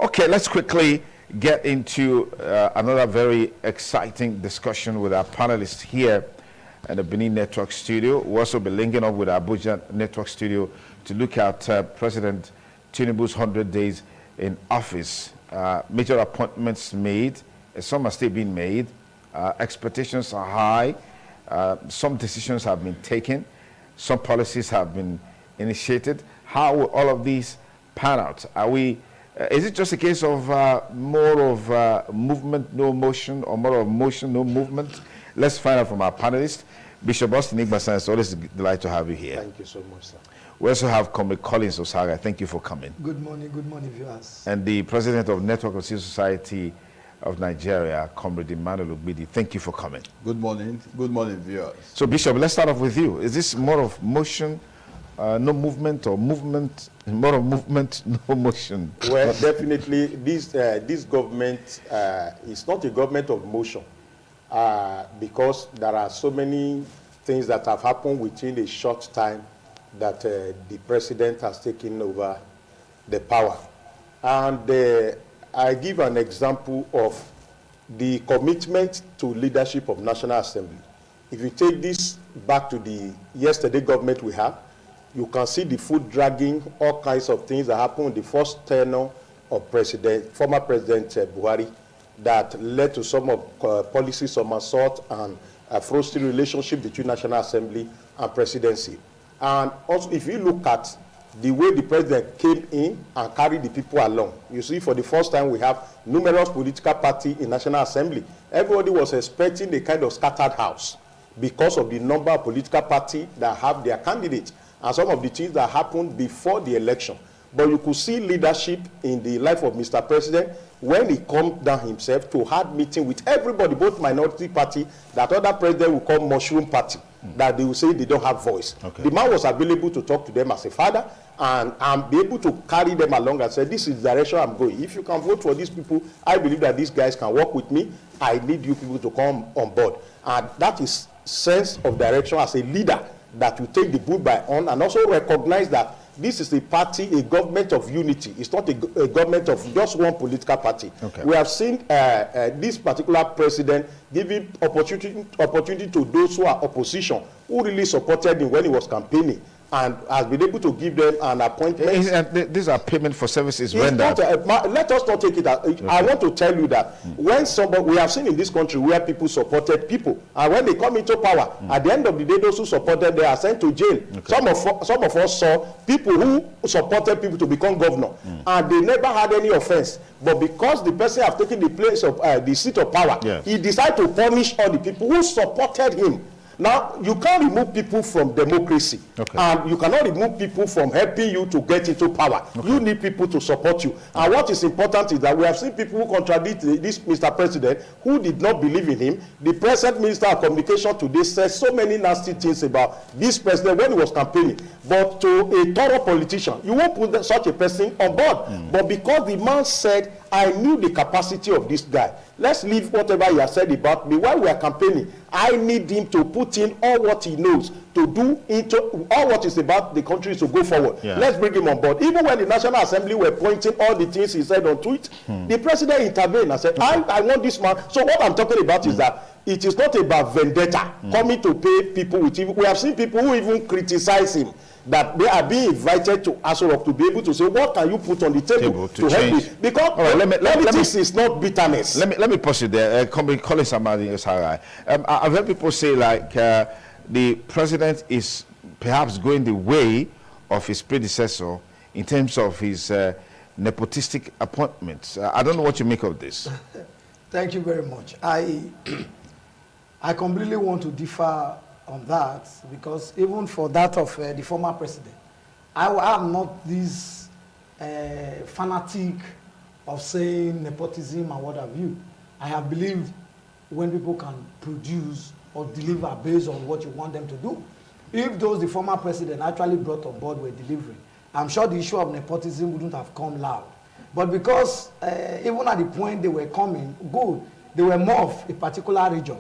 Okay, let's quickly get into another very exciting discussion with our panelists here at the Benin Network Studio. We'll also be linking up with our Abuja Network Studio to look at President TINUBU'S 100 days in office. Major appointments made, some are still being made. Expectations are high. Some decisions have been taken. Some policies have been initiated. How will all of these pan out? Is it just a case of more of movement, no motion, or more of motion, no movement? Let's find out from our panelists. Bishop Austin Igbasan, it's always a delight to have you here. Thank you so much, sir. We also have Comrade Collins Osaga. Thank you for coming. Good morning, viewers. And the President of Network of Civil Society of Nigeria, Comrade Emmanuel Ogbidi. Thank you for coming. Good morning, viewers. So, Bishop, let's start off with you. Is this more of motion, no movement, or movement, more of movement, no motion? Well, definitely, this government is not a government of motion because there are so many things that have happened within a short time that the president has taken over the power. And I give an example of the commitment to leadership of National Assembly. If you take this back to the yesterday government we have, you can see the foot dragging, all kinds of things that happened in the first tenure of former President Buhari that led to some of policy somersault and a frosty relationship between National Assembly and presidency. And also, if you look at the way the president came in and carried the people along, you see for the first time we have numerous political parties in National Assembly. Everybody was expecting a kind of scattered house because of the number of political parties that have their candidates and some of the things that happened before the election. But you could see leadership in the life of Mr. President when he calmed down himself to hard meeting with everybody, both minority party, that other president will call mushroom party, that they will say they don't have voice. Okay. The man was available to talk to them as a father and be able to carry them along and say, this is the direction I'm going. If you can vote for these people, I believe that these guys can work with me. I need you people to come on board. And that is sense of direction as a leader that will take the bull by horn and also recognize that this is a party, a government of unity. It's not a government of just one political party. Okay. We have seen this particular president giving opportunity to those who are opposition, who really supported him when he was campaigning, and has been able to give them an appointment. These are payment for services rendered. Let us not take it out. Okay. I want to tell you that when somebody, we have seen in this country where people supported people, and when they come into power, at the end of the day, those who supported them are sent to jail. Okay. Some of us saw people who supported people to become governor, and they never had any offense. But because the person has taken the place of the seat of power, yes, he decided to punish all the people who supported him. Now, you can't remove people from democracy, okay, and you cannot remove people from helping you to get into power. Okay. You need people to support you. And what is important is that we have seen people who contradict this Mr. President, who did not believe in him. The present Minister of Communication today says so many nasty things about this president when he was campaigning. But to a thorough politician, you won't put such a person on board. But because the man said, I knew the capacity of this guy, let's leave whatever he has said about me. While we are campaigning, I need him to put in all what he knows to do into all what is about the country to go forward. Yeah. Let's bring him on board. Even when the National Assembly were pointing all the things he said on tweet, the president intervened and said, I want this man. So what I'm talking about is that it is not about vendetta coming to pay people with him. We have seen people who even criticize him, that they are being invited to Aso to be able to say, what can you put on the table to help me? Because politics is not bitterness. Let me pause you there. Calling somebody else. I've heard people say like the president is perhaps going the way of his predecessor in terms of his nepotistic appointments. I don't know what you make of this. Thank you very much. I completely want to differ on that, because even for that of the former president, I am not this fanatic of saying nepotism and what have you. I have believed when people can produce or deliver based on what you want them to do. If those the former president actually brought on board were delivering, I'm sure the issue of nepotism wouldn't have come loud. But because even at the point they were coming, good, they were more of a particular region.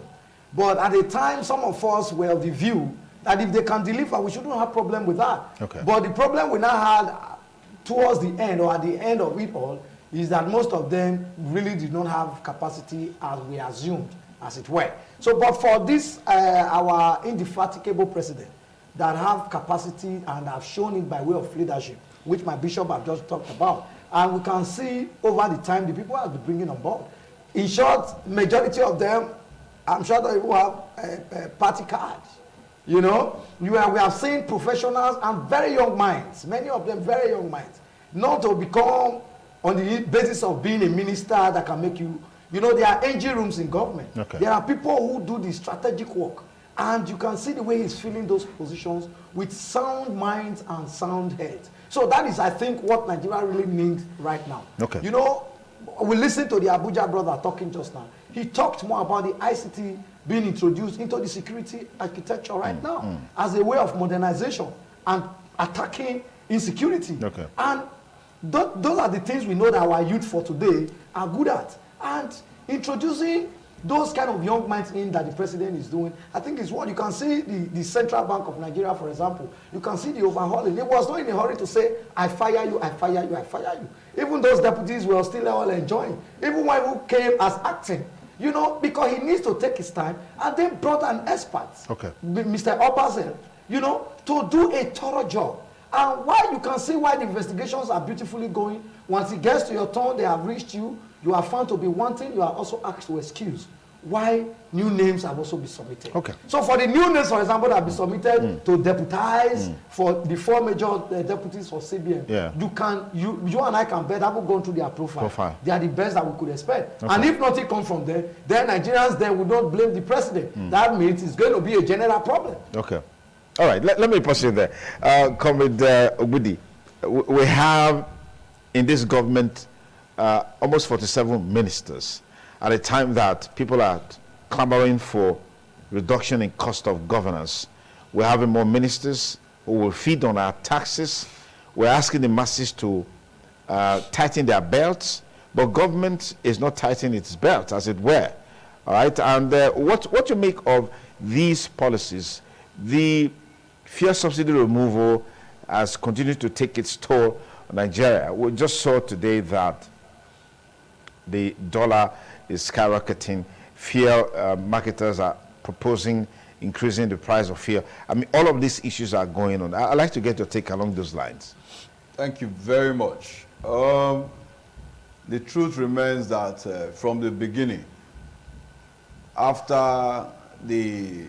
But at the time, some of us were of the view that if they can deliver, we shouldn't have problem with that. Okay. But the problem we now had towards the end, or at the end of it all, is that most of them really did not have capacity as we assumed, as it were. So, but for this, our indefatigable president that have capacity and have shown it by way of leadership, which my bishop have just talked about, and we can see over the time the people have been bringing on board. In short, majority of them, I'm sure that you have party cards. You know, we have seen professionals and very young minds, many of them very young minds, not to become on the basis of being a minister that can make you, you know, there are NG rooms in government. Okay. There are people who do the strategic work. And you can see the way he's filling those positions with sound minds and sound heads. So that is, I think, what Nigeria really needs right now. Okay. You know, we listened to the Abuja brother talking just now. He talked more about the ICT being introduced into the security architecture right now as a way of modernization and attacking insecurity. Okay. And those are the things we know that our youth for today are good at. And introducing those kind of young minds in that the president is doing, I think is what you can see. The Central Bank of Nigeria, for example, you can see the overhauling. It was not in a hurry to say, I fire you, I fire you, I fire you. Even those deputies were still all enjoying. Even when who came as acting, you know, because he needs to take his time, and then brought an expert, okay, Mr. Obazel, you know, to do a thorough job. And why you can see why the investigations are beautifully going. Once it gets to your turn, they have reached you, you are found to be wanting, you are also asked to excuse. Why new names have also been submitted. Okay. So for the new names, for example, that have been submitted to deputize for the 4 major deputies for CBN, you and I can bet, having gone through their profile. They are the best that we could expect. Okay. And if nothing comes from there, then Nigerians then would not blame the president. That means it's going to be a general problem. Okay. All right. Let me pause you there. Comrade Obudi, we have in this government almost 47 ministers at a time that people are clamoring for reduction in cost of governance. We're having more ministers who will feed on our taxes. We're asking the masses to tighten their belts, but government is not tightening its belt, as it were. All right, and what you make of these policies? The fuel subsidy removal has continued to take its toll on Nigeria. We just saw today that the dollar is skyrocketing. Fuel marketers are proposing increasing the price of fuel. I mean, all of these issues are going on. I'd like to get your take along those lines. Thank you very much. The truth remains that from the beginning, after the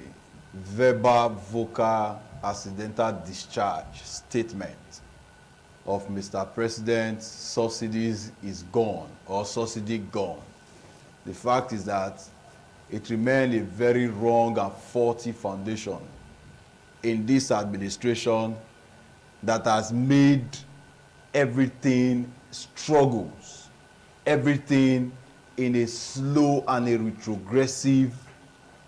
verbal, vocal, accidental discharge statement of Mr. President, subsidies is gone, or subsidy gone, the fact is that it remained a very wrong and faulty foundation in this administration that has made everything struggles, everything in a slow and a retrogressive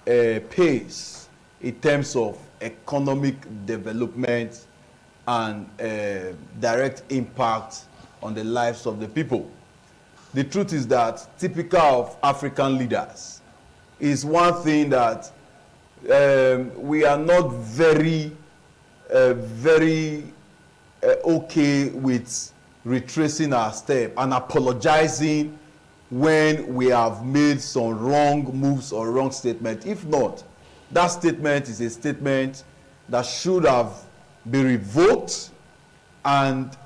pace in terms of economic development and direct impact on the lives of the people. The truth is that typical of African leaders is one thing that we are not very okay with retracing our step and apologizing when we have made some wrong moves or wrong statement. If not, that statement is a statement that should have been revoked and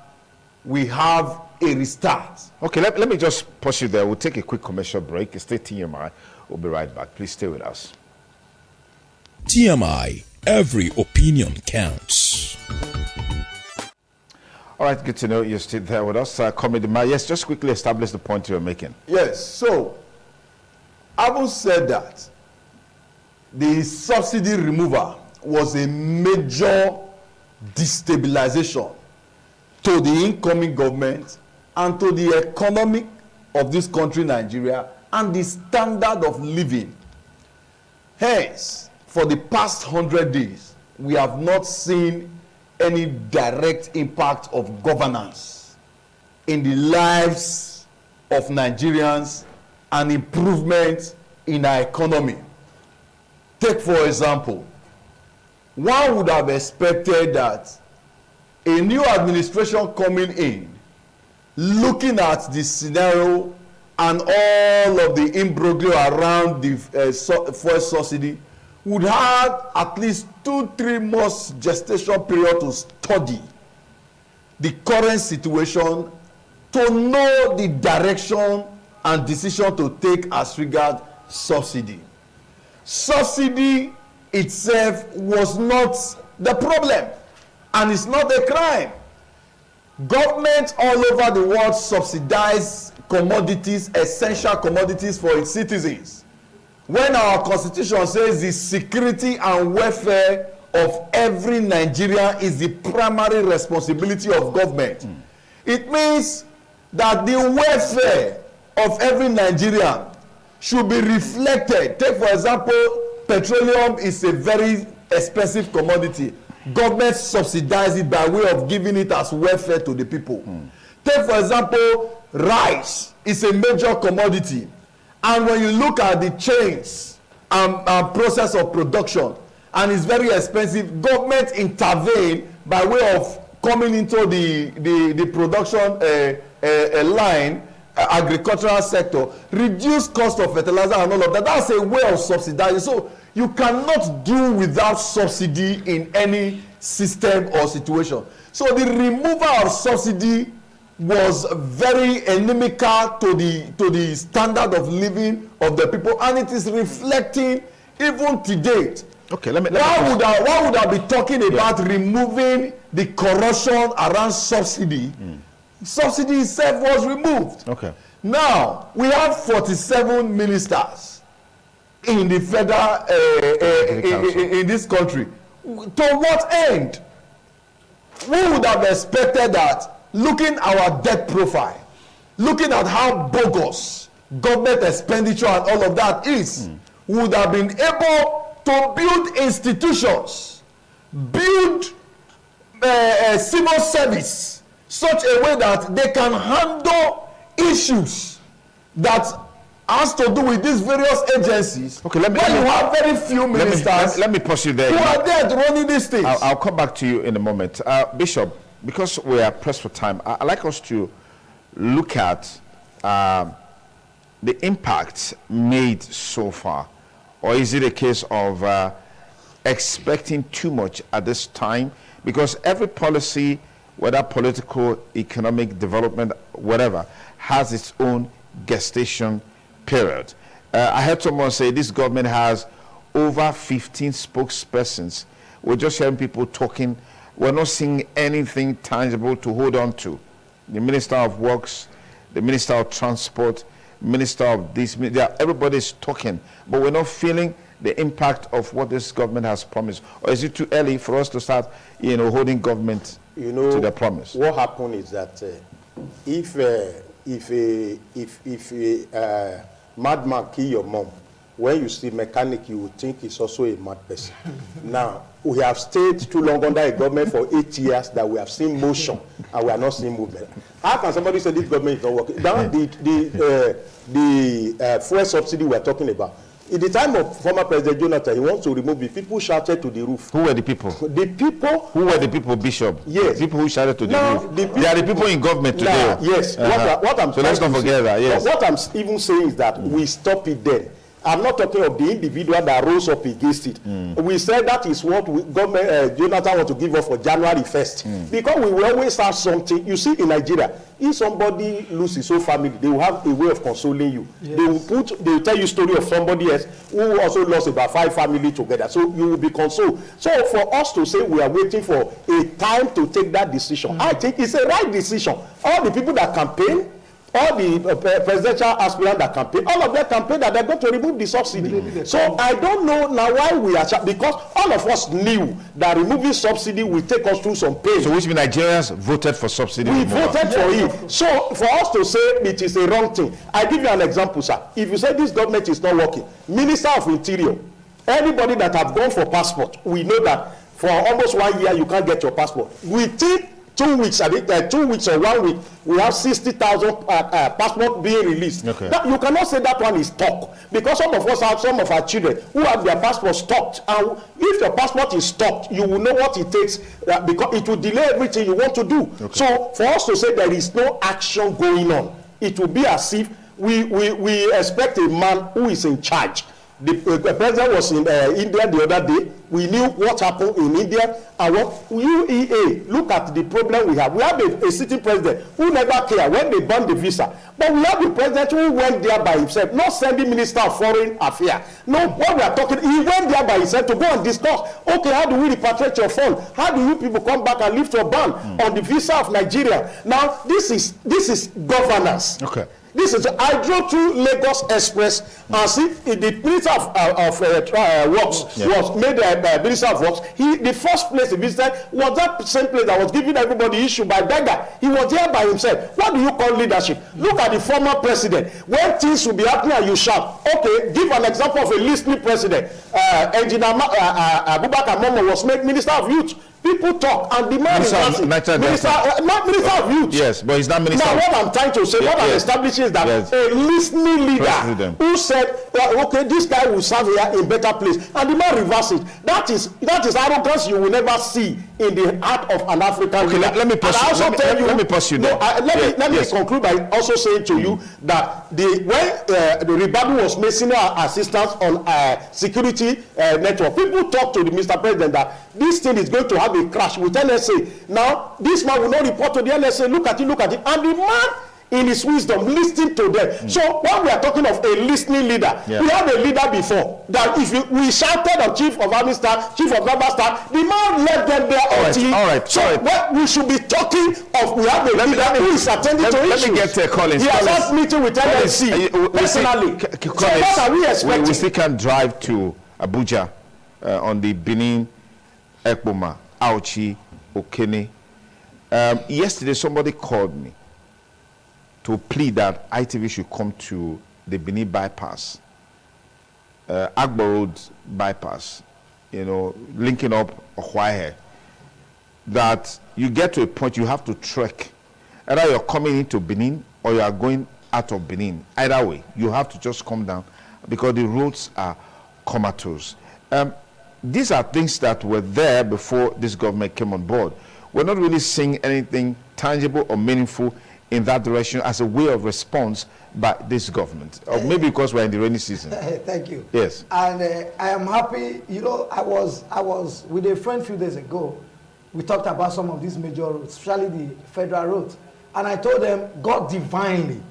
we have a restart. Okay, let me just pause you there. We'll take a quick commercial break. Stay TMI. We'll be right back. Please stay with us. TMI, every opinion counts. All right, good to know you're still there with us. Comrade Ma, yes, just quickly establish the point you're making. Yes, so having said that, the subsidy removal was a major destabilization to the incoming government and to the economy of this country, Nigeria, and the standard of living. Hence, for the past 100 days, we have not seen any direct impact of governance in the lives of Nigerians and improvement in our economy. Take, for example, one would have expected that a new administration coming in, looking at the scenario and all of the imbroglio around the fuel subsidy, would have at least 2-3 months gestation period to study the current situation, to know the direction and decision to take as regard subsidy. Subsidy itself was not the problem, and it's not a crime. Government all over the world subsidize commodities, essential commodities for its citizens. When our constitution says the security and welfare of every Nigerian is the primary responsibility of government, it means that the welfare of every Nigerian should be reflected. Take for example, petroleum is a very expensive commodity. Government subsidize it by way of giving it as welfare to the people. Take for example, rice is a major commodity, and when you look at the chains and process of production, and it's very expensive, government intervene by way of coming into the production line, agricultural sector, reduce cost of fertilizer and all of that. That's a way of subsidizing. So you cannot do without subsidy in any system or situation. So the removal of subsidy was very inimical to the standard of living of the people, and it is reflecting even to date. Okay, why would I be talking about removing the corruption around subsidy? Subsidy itself was removed. Okay. Now we have 47 ministers in the federal in this country. To what end? We would have expected that, looking our debt profile, looking at how bogus government expenditure and all of that is, we would have been able to build institutions, build civil service, such a way that they can handle issues that has to do with these various agencies. Okay, you have very few ministers. Let me pause you there. Who are there running these things? I'll come back to you in a moment. Bishop, because we are pressed for time, I'd like us to look at the impact made so far. Or is it a case of expecting too much at this time? Because every policy, whether political, economic, development, whatever, has its own gestation period. I heard someone say this government has over 15 spokespersons. We're just hearing people talking. We're not seeing anything tangible to hold on to. The Minister of Works, the Minister of Transport, Minister of this, everybody's talking, but we're not feeling the impact of what this government has promised. Or is it too early for us to start, holding government to their promise? What happened is that if a madman kill your mom, when you see mechanic, you would think he's also a mad person. Now, we have stayed too long under a government for 8 years that we have seen motion and we are not seeing movement. How can somebody say this government is not working? Now, the fuel subsidy we are talking about, in the time of former President Jonathan, he wants to remove it. People shouted to the roof. Who were the people? The people. Who were the people, Bishop? Yes. The people who shouted to the roof. They are the people in government today. Yes. What I'm so let's not forget that. Yes. What I'm even saying is that we stop it then. I'm not talking of the individual that rose up against it. We said that is what government Jonathan want to give us for January 1st. Because we will always have something. You see, in Nigeria, if somebody loses his whole family, they will have a way of consoling you. Yes. They will tell you story of somebody else who also lost about 5 families together. So you will be consoled. So for us to say we are waiting for a time to take that decision, I think it's a right decision. All the people that campaign, all the presidential aspirants that campaign, all of them campaign that they're going to remove the subsidy. So I don't know now why we are, because all of us knew that removing subsidy will take us through some pain. So which means Nigerians voted for subsidy? We voted for it. So for us to say it is a wrong thing, I give you an example, sir. If you say this government is not working, Minister of Interior, anybody that have gone for passport, we know that for almost 1 year you can't get your passport. Within 2 weeks, 2 weeks or 1 week, we have 60,000 passports being released. Okay. You cannot say that one is stock, because some of us have some of our children who have their passport stocked. And if your passport is stocked, you will know what it takes, because it will delay everything you want to do. Okay. So for us to say there is no action going on, it will be as if we expect a man who is in charge. The president was in India the other day. We knew what happened in India. And what UEA, look at the problem we have. We have a sitting president who never cared when they banned the visa. But we have the president who went there by himself, not sending Minister of Foreign Affairs. No, what we are talking, he went there by himself to go and discuss, okay, how do we repatriate your fund? How do you people come back and lift your ban on the visa of Nigeria? Now, this is governance. Okay. This is I drove through Lagos Express and see the Minister of Works was made Minister of Works. The first place he visited was that same place that was giving everybody issue by beggar. He was there by himself. What do you call leadership? Look at the former president. When things will be happening and you shout, okay, give an example of a listening president. Engineer Abubakar Momo was made Minister of Youth. People talk and demand Minister of Youth. Yes, but he's not Minister. Now, what I'm trying to say, what I'm establishing is that a listening leader who said, okay, this guy will serve here in better place, and the man reverse it. That is arrogance you will never see in the heart of an African leader. Let me pursue that. Let me conclude by also saying to you that when the Ribadu was making assistance on security network, people talk to the Mr. President that this thing is going to have a crash with NSA. Now, this man will not report to the NSA. Look at it. And the man, in his wisdom, listening to them. So when we are talking of a listening leader, we have a leader before that if we shouted on Chief of Army Staff, Chief of Naval Staff, the man led them there. All right. So what we should be talking of, we have a leader who is attending to issues. Let me get Collins. He has had meeting with NSC personally. So what are we expecting? We still can drive to Abuja on the Benin, Ekpoma, Auchi, Okene. Yesterday somebody called me to plead that ITV should come to the Benin bypass, Agbo Road bypass, linking up Ohwahe, that you get to a point you have to trek. Either you're coming into Benin or you are going out of Benin. Either way, you have to just come down because the roads are comatose. These are things that were there before this government came on board. We're not really seeing anything tangible or meaningful in that direction as a way of response by this government, or maybe because we're in the rainy season. Thank you. Yes. And I am happy. I was with a friend a few days ago. We talked about some of these major roads, especially the federal roads, and I told them God divinely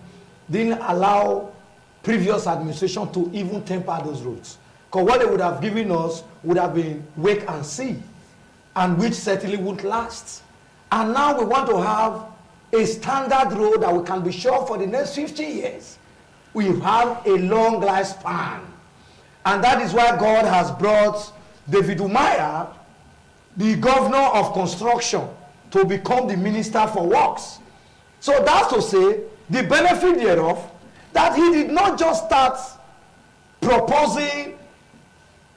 didn't allow previous administration to even temper those roads, because what they would have given us would have been wait and see, and which certainly wouldn't last. And now we want to have a standard road that we can be sure for the next 50 years. We have a long lifespan. And that is why God has brought David Umaya, the governor of construction, to become the minister for works. So that's to say, the benefit thereof, that he did not just start proposing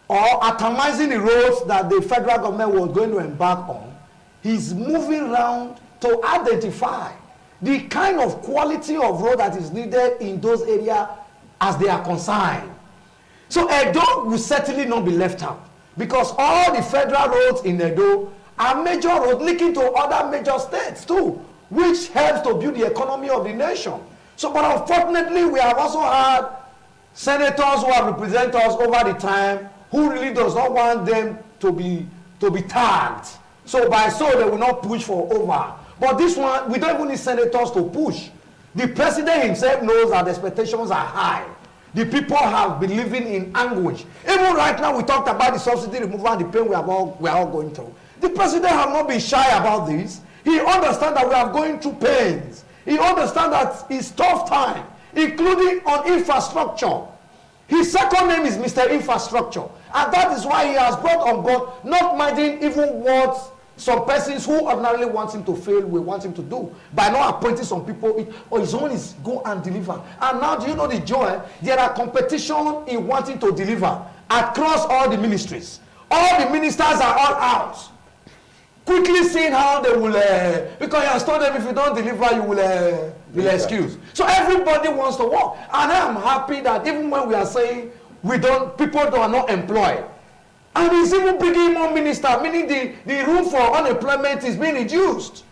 or atomizing the roads that the federal government was going to embark on. He's moving around to identify the kind of quality of road that is needed in those areas as they are concerned. So Edo will certainly not be left out, because all the federal roads in Edo are major roads linking to other major states too, which helps to build the economy of the nation. So, but unfortunately, we have also had senators who have represented us over the time who really does not want them to be tagged. So by so they will not push for over. But this one, we don't even need senators to push. The president himself knows that the expectations are high. The people have been living in anguish. Even right now, we talked about the subsidy removal and the pain we are all going through. The president has not been shy about this. He understands that we are going through pains. He understands that it's tough time, including on infrastructure. His second name is Mr. Infrastructure. And that is why he has brought on board, not minding even what some persons who ordinarily want him to fail will want him to do, by not appointing some people, or his own is go and deliver. And now, do you know the joy? There are competition in wanting to deliver across all the ministries. All the ministers are all out. quickly seeing how they will, because he has told them if you don't deliver, you will excuse. So everybody wants to work. And I am happy that even when we are saying people are not employed, and he's even bringing more ministers, meaning the room for unemployment is being reduced.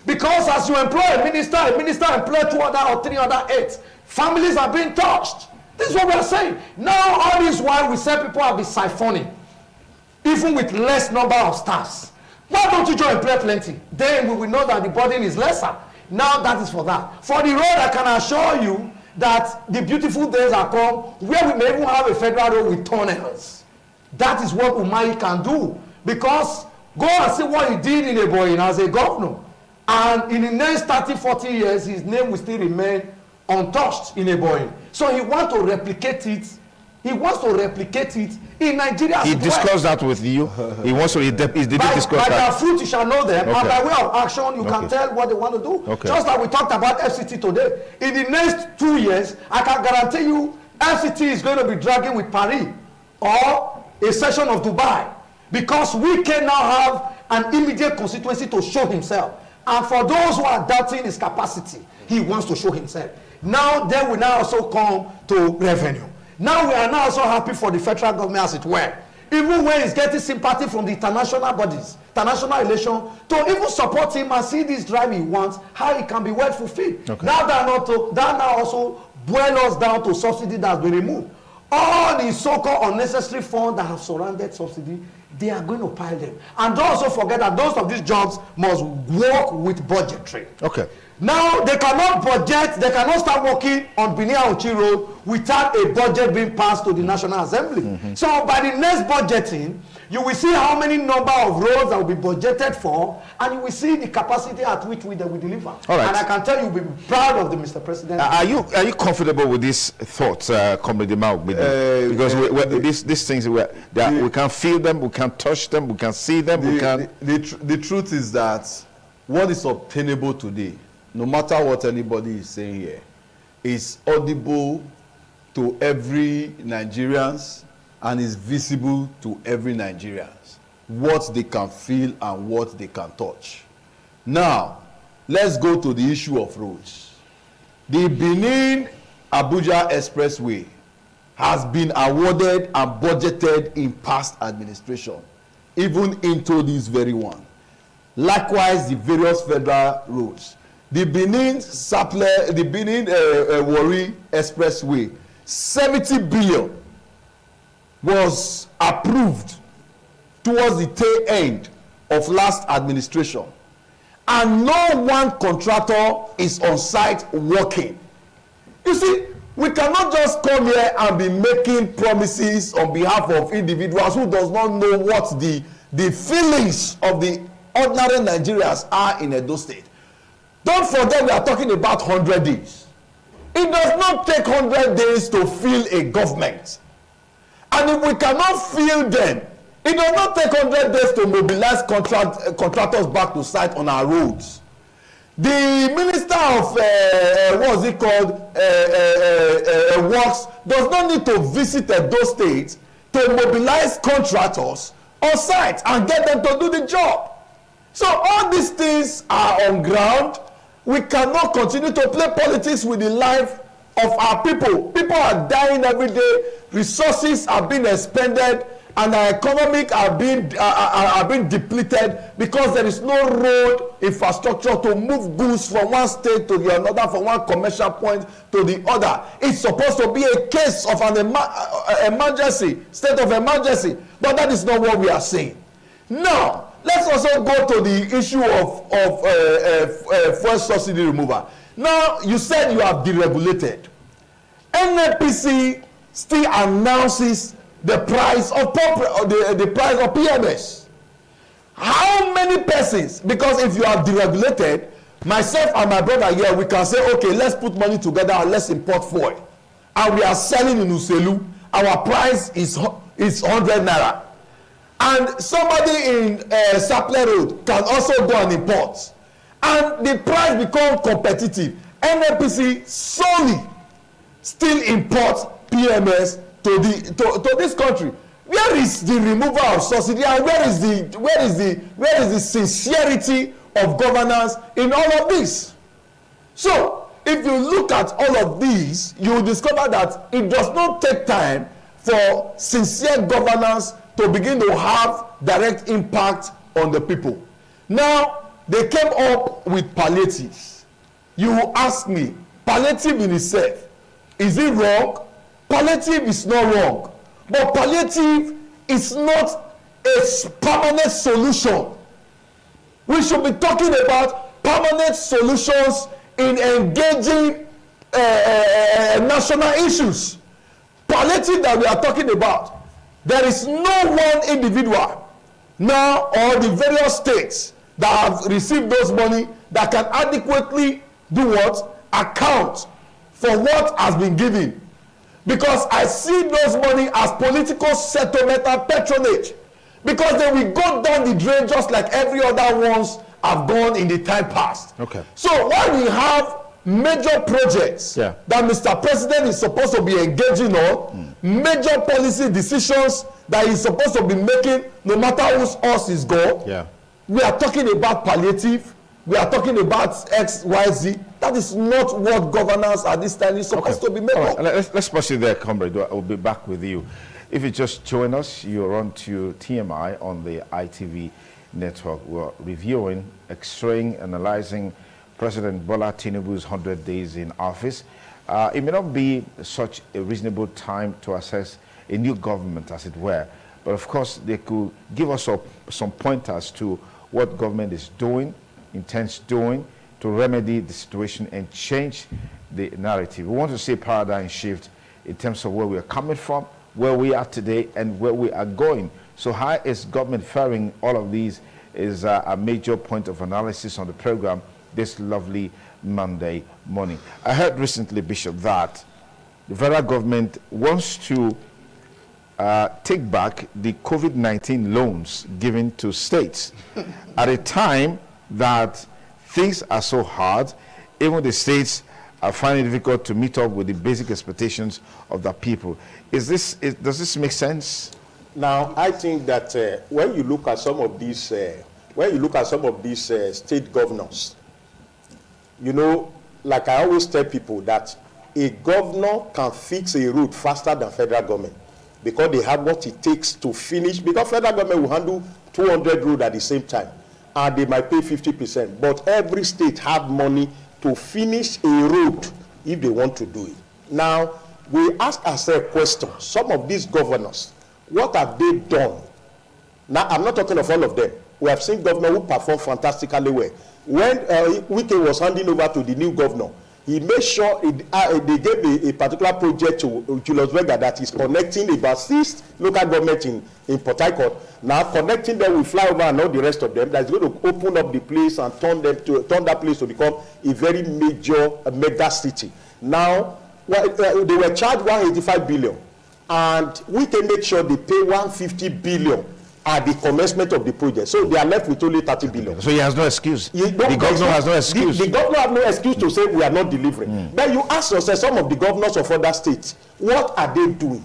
Because as you employ a minister employ 2 other or 3 other aides. Families are being touched. This is what we are saying. Now all this while we say people have been siphoning, even with less number of staffs. Why don't you just employ plenty? Then we will know that the burden is lesser. Now that is for that. For the road, I can assure you that the beautiful days are come where we may even have a federal road with tunnels. That is what Umahi can do. Because go and see what he did in Ebonyi as a governor. And in the next 30, 40 years, his name will still remain untouched in Ebonyi. So he wants to replicate it. He wants to replicate it in Nigeria. He discussed that with you. He wants to. He did discuss that. By their fruit you shall know them, okay. And by way of action you can tell what they want to do. Okay. Just like we talked about FCT today. In the next 2 years, I can guarantee you, FCT is going to be dragging with Paris or a session of Dubai, because we can now have an immediate constituency to show himself. And for those who are doubting his capacity, he wants to show himself. Now they will now also come to revenue. Now we are now also happy for the federal government, as it were, even when he's getting sympathy from the international bodies, international relations, to even support him and see this drive he wants, how it can be well fulfilled. Okay. Now that now also boil us down to subsidy that has been removed. All the so-called unnecessary funds that have surrounded subsidy, they are going to pile them. And don't also forget that those of these jobs must work with budgetary. Okay. Now they cannot budget, they cannot start working on Benin Auchi Road without a budget being passed to the National Assembly. So by the next budgeting, you will see how many number of roads that will be budgeted for, and you will see the capacity at which they will deliver. All right. And I can tell you, will be proud of the Mr. President. Are you comfortable with these thoughts, Comrade Dimao? Because these things, we can feel them, we can touch them, we can see them. The truth is that what is obtainable today, no matter what anybody is saying here, is audible to every Nigerians and is visible to every Nigerian, what they can feel and what they can touch. Now, let's go to the issue of roads. The Benin-Abuja Expressway has been awarded and budgeted in past administration, even into this very one. Likewise, the various federal roads. The Benin-Warri Expressway, 70 billion was approved towards the tail end of last administration, and no one contractor is on site working. You see, we cannot just come here and be making promises on behalf of individuals who does not know what the feelings of the ordinary Nigerians are in Edo State. Don't forget, we are talking about 100 days. It does not take 100 days to fill a government. And if we cannot fill them, it does not take 100 days to mobilize contractors back to site on our roads. The Minister of Works does not need to visit those states to mobilize contractors on site and get them to do the job. So all these things are on ground. We cannot continue to play politics with the life of our people. People are dying every day. Resources are being expended, and our economic are being depleted because there is no road infrastructure to move goods from one state to the another, from one commercial point to the other. It's supposed to be a case of an emergency, state of emergency, but that is not what we are saying. Now, let's also go to the issue of fuel subsidy removal. Now, you said you have deregulated. NNPC still announces the price of the price of PMS. How many persons? Because if you are deregulated, myself and my brother here, we can say, okay, let's put money together and let's import fuel. And we are selling in Uselu. Our price is 100 naira. And somebody in Sapele Road can also go and import. And the price becomes competitive. NNPC solely still imports PMS to this country. Where is the removal of subsidy, and where is the sincerity of governance in all of this? So if you look at all of these, you will discover that it does not take time for sincere governance to begin to have direct impact on the people. Now they came up with palliatives. You will ask me, palliative in itself, is it wrong? Palliative is not wrong, but palliative is not a permanent solution. We should be talking about permanent solutions in engaging national issues. Palliative that we are talking about, there is no one individual now or the various states that have received those money that can adequately do what? Account for what has been given. Because I see those money as political settlement and patronage. Because they will go down the drain just like every other ones have gone in the time past. Okay. So when we have major projects that Mr. President is supposed to be engaging on, major policy decisions that he's supposed to be making, no matter whose horse is gone, we are talking about palliative, we are talking about X, Y, Z. That is not what governance at this time is supposed to be made of. Let's pause it there, comrade. I'll be back with you. If you just join us, you're on to TMI on the ITV network. We're reviewing, x-raying, analyzing President Bola Tinubu's 100 days in office. It may not be such a reasonable time to assess a new government, as it were, but of course they could give us some pointers to what government is doing, intends doing, to remedy the situation and change the narrative. We want to see a paradigm shift in terms of where we are coming from, where we are today, and where we are going. So how is government faring? All of these is a major point of analysis on the program this lovely Monday morning. I heard recently, Bishop, that the federal government wants to take back the COVID-19 loans given to states at a time that things are so hard. Even the states are finding it difficult to meet up with the basic expectations of the people. Does this make sense? Now, I think that when you look at some of these, state governors, you know, like I always tell people that a governor can fix a road faster than federal government because they have what it takes to finish. Because federal government will handle 200 roads at the same time, and they might pay 50%. But every state have money to finish a road if they want to do it. Now, we ask ourselves a question. Some of these governors, what have they done? Now, I'm not talking of all of them. We have seen governors who perform fantastically well. When Wike was handing over to the new governor, he made sure they gave a particular project to Julius Berger that is connecting about 6 local governments in Port Harcourt. Now connecting them with flyover and all the rest of them, that's going to open up the place and turn that place to become a very major mega city. Now, they were charged 185 billion, and we can make sure they pay 150 billion at the commencement of the project. So they are left with only 30 billion. So he has no excuse. The governor has no excuse. The governor has no excuse to say we are not delivering. But you ask yourself, some of the governors of other states, what are they doing?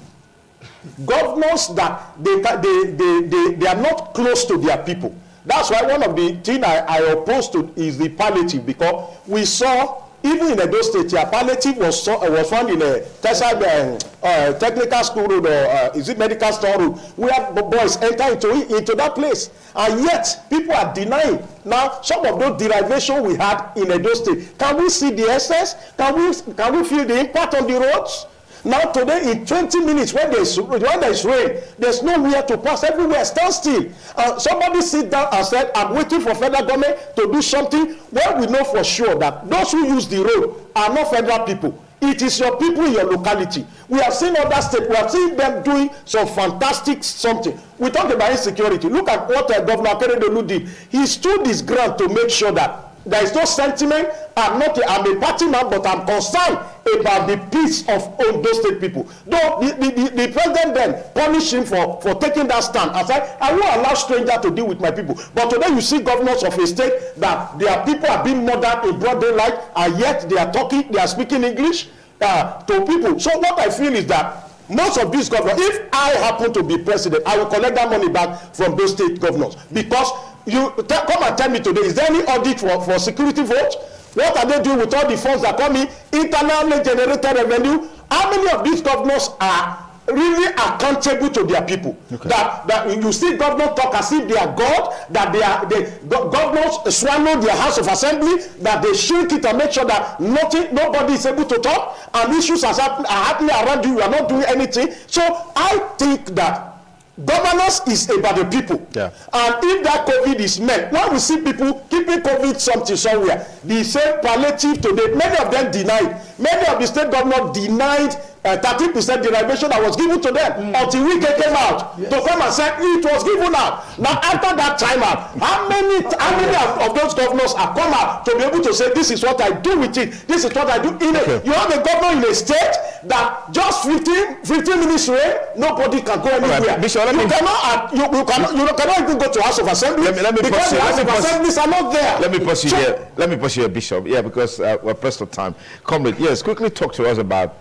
Governors that they are not close to their people. That's why one of the things I oppose to is the palliative, because we saw even in Edo State, palliative was found in a technical school road, or is it medical store road, where boys enter into that place, and yet people are denying. Now, some of those derivations we had in Edo State, can we see the excess? Can we feel the impact on the roads? Now today, in 20 minutes, when there's rain, there's nowhere to pass. Everywhere stands still. Somebody sit down and said, I'm waiting for federal government to do something. Well, we know for sure that those who use the road are not federal people. It is your people in your locality. We have seen other states. We have seen them doing some fantastic something. We talked about insecurity. Look at what Governor Akeredolu did. He stood his ground to make sure that there is no sentiment. I'm a party man, but I'm concerned about the peace of Ondo State people. Though the president then punished him for taking that stand. I said, I won't allow strangers to deal with my people. But today you see governors of a state that their people are being murdered in broad daylight, and yet they are speaking English to people. So what I feel is that most of these governors, if I happen to be president, I will collect that money back from those state governors. Because you come and tell me today, is there any audit for security votes? What are they doing with all the funds that come in, internally generated revenue? How many of these governors are really accountable to their people? Okay. That you see governors talk as if they are God, that governors swallow their House of Assembly, that they shrink it and make sure that nobody is able to talk, and issues are happening around you are not doing anything. So I think that governance is about the people. Yeah. And if that COVID is met, when we see people keeping COVID something somewhere, the same palliative today, many of them denied. Many of the state governors denied 30% derivation that was given to them until we came out to come and say it was given out. Now after that time out, how many of those governors have come out to be able to say this is what I do with it, this is what I do in it? You have a governor in a state that just 15 minutes away, nobody can go anywhere. Right, Bishop, you cannot even go to House of Assembly because the House of Assemblies are not there. Let me pause you here. Let me pause you here, Bishop. Yeah, because we're pressed for time. Comrade, yes, quickly talk to us about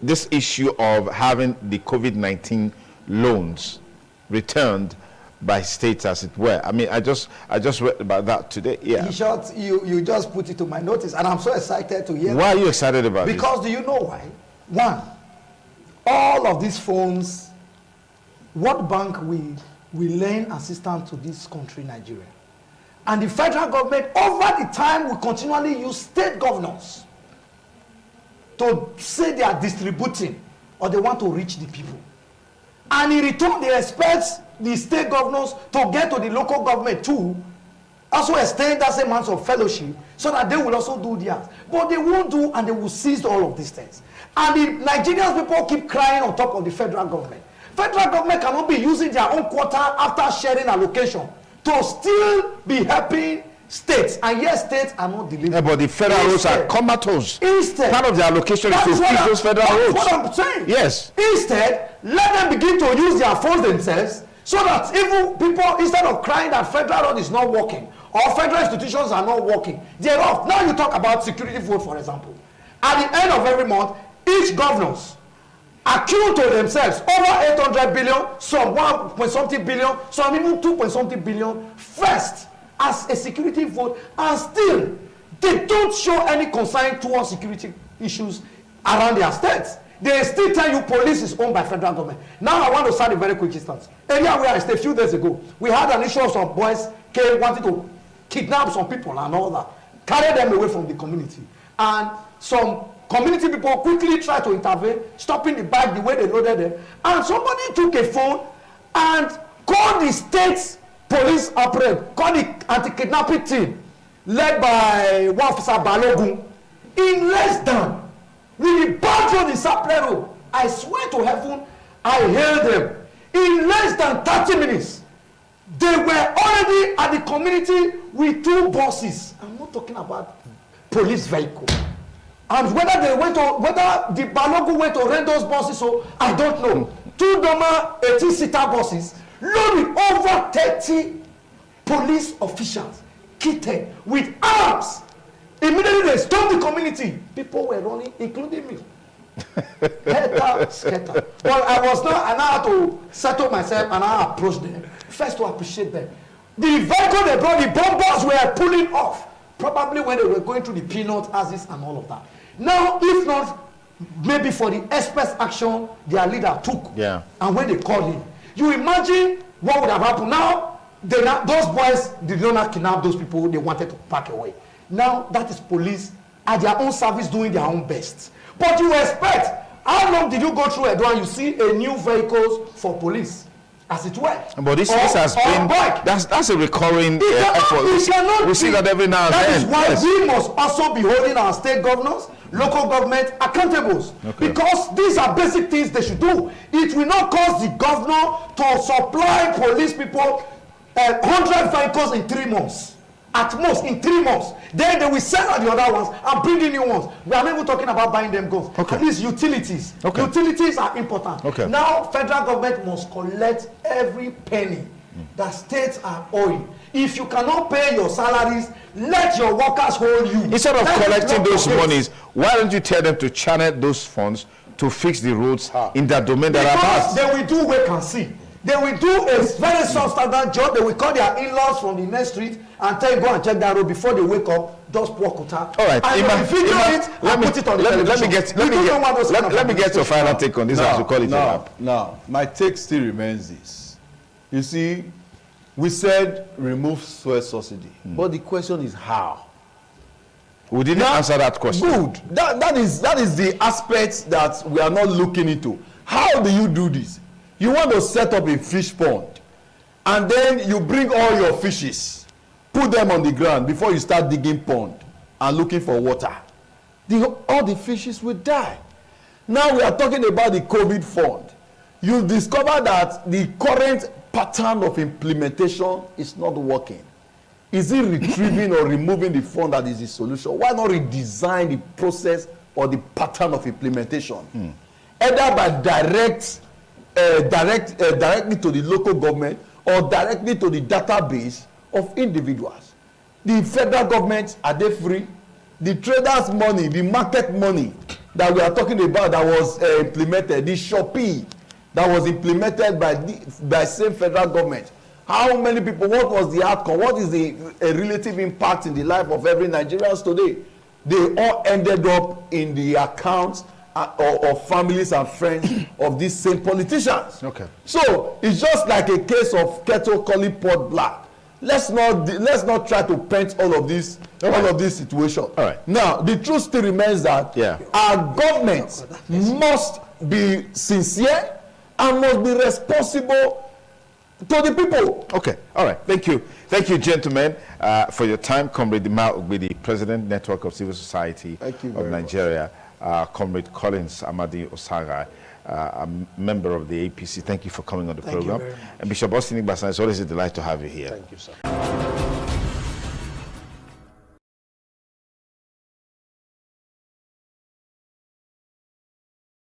this issue of having the COVID-19 loans returned by states, as it were. I mean, I just read about that today. Yeah. In short, you just put it to my notice, and I'm so excited to hear. Why are you excited about it? Because do you know why? One, all of these phones, what bank will lend assistance to this country, Nigeria? And the federal government, over the time, will continually use state governors to say they are distributing or they want to reach the people. And in return, they expect the state governors to get to the local government too, also extend that same amount of fellowship so that they will also do theirs. But they won't do, and they will seize all of these things. And the Nigerian people keep crying on top of the federal government. Federal government cannot be using their own quota after sharing allocation to still be helping states, and yes, states are not delivering. Yeah, but the federal roads are comatose. Instead, part of the allocation is to fix those federal roads. That's what I'm saying. Yes. Instead, let them begin to use their phones themselves, so that even people, instead of crying that federal road is not working or federal institutions are not working, they're off. Now you talk about security vote, for example. At the end of every month, each governors accrue to themselves over 800 billion, some 1.something billion, some even 2.something billion first as a security vote, and still they don't show any concern towards security issues around their states. They still tell you police is owned by federal government. Now I want to start a very quick instance. Area where I stayed a few days ago, we had an issue of some boys came wanting to kidnap some people and all that, carry them away from the community, and some community people quickly tried to intervene, stopping the bike the way they loaded them, and somebody took a phone and called the state police operative, called the anti-kidnapping team led by one officer Balogun. In less than, with the bad road in Saplero, I swear to heaven, I hailed them. In less than 30 minutes, they were already at the community with 2 buses. I'm not talking about police vehicle. And whether the Balogun went to rent those buses, so I don't know. 2 normal 18-seater buses loaded over 30 police officials, kitted with arms. Immediately they stopped the community. People were running, including me. Scatter. Well, I had to settle myself and I approached them. First to appreciate them. The vehicle they brought, the bombers were pulling off. Probably when they were going through the peanut houses and all of that. Now, if not, maybe for the express action their leader took. Yeah. And when they called him, you imagine what would have happened. Now, those boys did not kidnap those people they wanted to pack away. Now, that is police at their own service doing their own best. But you expect, how long did you go through Edwan? You see a new vehicles for police, as it were. But this has been, that's a recurring effort. We see that every now and then. That is why we must also be holding our state governors, local government accountable. Okay. Because these are basic things they should do. It will not cause the governor to supply police people 100 vehicles in 3 months. At most, in 3 months. Then they will sell out the other ones and bring in new ones. We are not even talking about buying them guns. Okay. These utilities. Okay. Utilities are important. Okay. Now, federal government must collect every penny that states are owing. If you cannot pay your salaries, let your workers hold you. Instead of collecting those monies, why don't you tell them to channel those funds to fix the roads in their domain that are Because bad. they will do wait and see. They will do a very substandard job. They will call their in-laws from the next street and tell you go and check that road before they wake up. Just walk it out. All right, and Ima, they will video it and put it on the television. let me get your final take on this, as you call it. Now, my take still remains this. You see, we said remove fuel subsidy, but the question is how. We didn't answer that question. Good. That is the aspect that we are not looking into. How do you do this? You want to set up a fish pond, and then you bring all your fishes, put them on the ground before you start digging pond and looking for water. All the fishes will die. Now we are talking about the COVID fund. You discover that the current pattern of implementation is not working. Is it retrieving or removing the fund that is the solution? Why not redesign the process or the pattern of implementation? Either by directly to the local government or directly to the database of individuals. The federal government, are they free? The traders' money, the market money that we are talking about that was implemented, the Shopee that was implemented by same federal government. How many people, what was the outcome? What is the relative impact in the life of every Nigerian today? They all ended up in the accounts of families and friends of these same politicians. Okay. So it's just like a case of kettle calling pot black. Let's not try to paint all of this situation. All right. Now the truth still remains that our government must be sincere and must be responsible to the people. Okay. All right. Thank you, gentlemen, for your time. Comrade Dima Ogbedi, President, Network of Civil Society of Nigeria. Comrade Collins Amadi Osaga, a member of the APC. Thank you for coming on the program. And Bishop Austin Igbasan, it's always a delight to have you here. Thank you, sir.